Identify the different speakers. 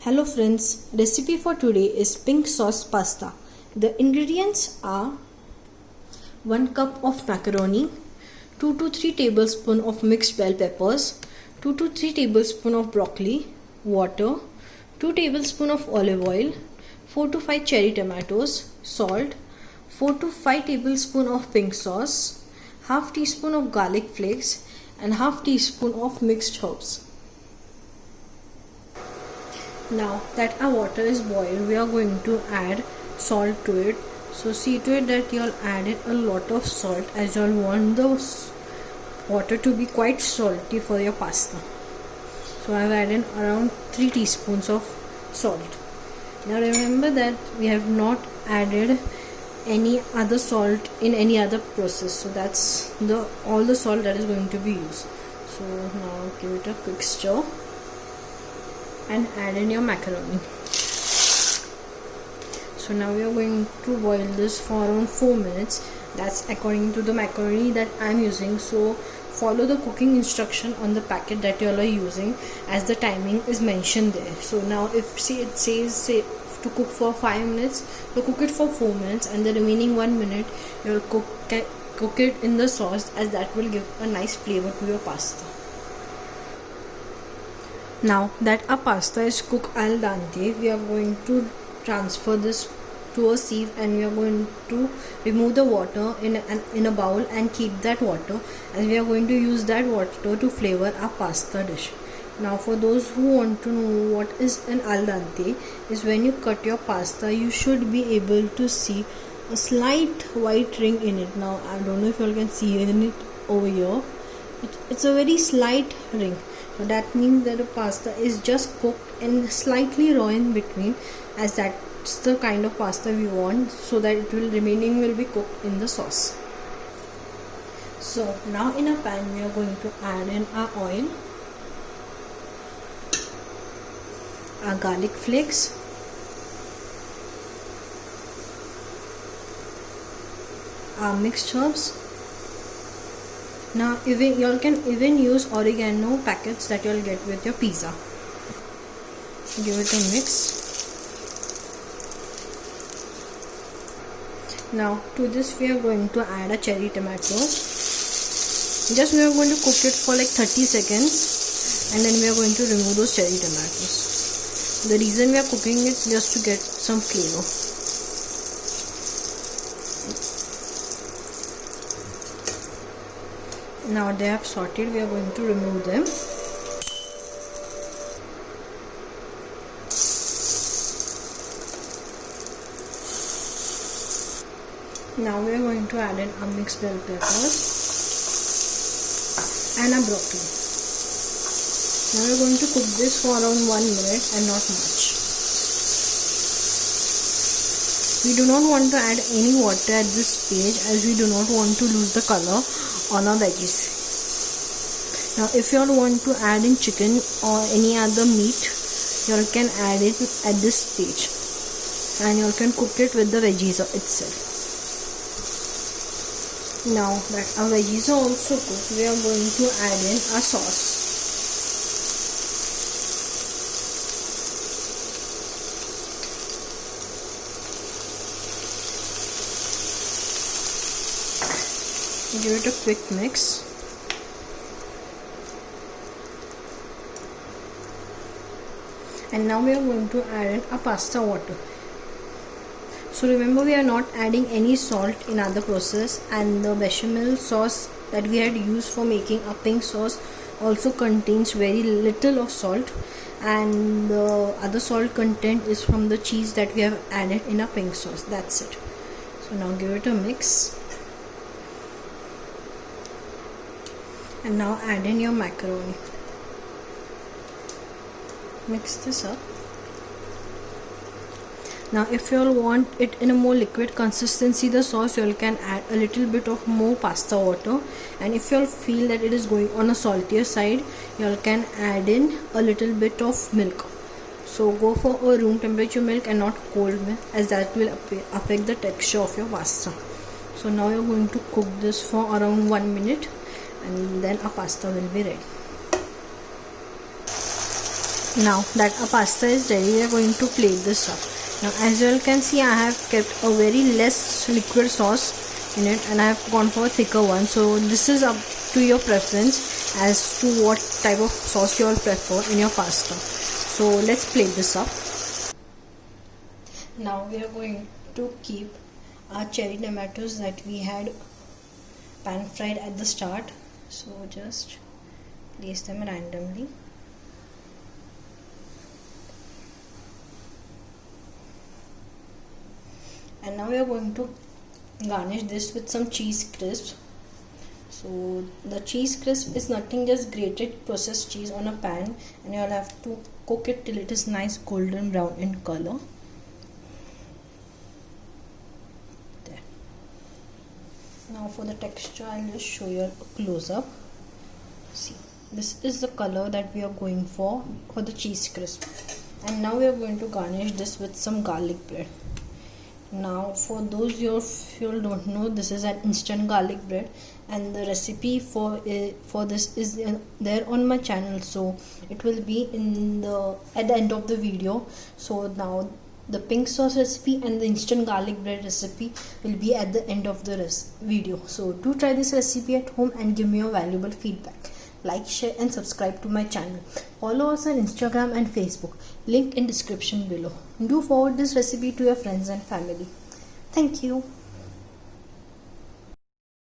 Speaker 1: Hello friends, recipe for today is pink sauce pasta. The ingredients are 1 cup of macaroni, 2 to 3 tablespoons of mixed bell peppers, 2 to 3 tablespoons of broccoli, water, 2 tablespoons of olive oil, 4 to 5 cherry tomatoes, salt, 4 to 5 tablespoons of pink sauce, half teaspoon of garlic flakes and half teaspoon of mixed herbs. Now that our water is boiled, we are going to add salt to it. So see to it that you all added a lot of salt, as you all want the water to be quite salty for your pasta. So I have added around 3 teaspoons of salt. Now remember that we have not added any other salt in any other process. So that's all the salt that is going to be used. So now give it a quick stir and add in your macaroni. So now we are going to boil this for around 4 minutes. That's according to the macaroni that I am using. So follow the cooking instruction on the packet that you all are using, as the timing is mentioned there. So now if it says to cook for 5 minutes, so cook it for 4 minutes, and the remaining 1 minute you will cook it in the sauce, as that will give a nice flavor to your pasta. Now that our pasta is cooked al dente, we are going to transfer this to a sieve, and we are going to remove the water in a bowl and keep that water, and we are going to use that water to flavor our pasta dish. Now for those who want to know what is an al dente, is when you cut your pasta, you should be able to see a slight white ring in it. Now I don't know if you all can see it over here. It's a very slight ring. So that means that the pasta is just cooked and slightly raw in between, as that's the kind of pasta we want, so that remaining will be cooked in the sauce. So now in a pan we are going to add in our oil, our garlic flakes, our mixed herbs. Now you all can even use oregano packets that you all get with your pizza. Give it a mix. Now to this we are going to add a cherry tomatoes. Just we are going to cook it for like 30 seconds, and then we are going to remove those cherry tomatoes. The reason we are cooking it just to get some flavor. Now they have sorted, we are going to remove them. Now we are going to add in our mixed bell peppers and a broccoli. Now we are going to cook this for around 1 minute and not much. We do not want to add any water at this stage, as we do not want to lose the color on our veggies. Now if you all want to add in chicken or any other meat, you all can add it at this stage, and you all can cook it with the veggies itself. Now that our veggies are also cooked, we are going to add in our sauce. Give it a quick mix. And now we are going to add in a pasta water. So remember, we are not adding any salt in other process, and the bechamel sauce that we had used for making a pink sauce also contains very little of salt, and the other salt content is from the cheese that we have added in a pink sauce. That's it. So now give it a mix. And now add in your macaroni. Mix this up. Now if you all want it in a more liquid consistency, the sauce, you all can add a little bit of more pasta water, and if you all feel that it is going on a saltier side, you all can add in a little bit of milk. So go for a room temperature milk and not cold milk, as that will affect the texture of your pasta. So now you are going to cook this for around 1 minute, and then our pasta will be ready. Now that our pasta is ready, we are going to plate this up. Now as you all can see, I have kept a very less liquid sauce in it, and I have gone for a thicker one. So this is up to your preference as to what type of sauce you all prefer in your pasta. So let's plate this up. Now we are going to keep our cherry tomatoes that we had pan fried at the start. So just place them randomly. And now we are going to garnish this with some cheese crisps. So the cheese crisp is nothing, just grated processed cheese on a pan, and you all have to cook it till it is nice golden brown in color. There. Now for the texture, I'll just show you a close up. See, this is the color that we are going for the cheese crisp. And now we are going to garnish this with some garlic bread. Now for those you all don't know, this is an instant garlic bread, and the recipe for this is there on my channel, so it will be at the end of the video. So now the pink sauce recipe and the instant garlic bread recipe will be at the end of the video. So do try this recipe at home and give me your valuable feedback. Like, share and subscribe to my channel. Follow us on Instagram and Facebook. Link in description below. Do forward this recipe to your friends and family. Thank you.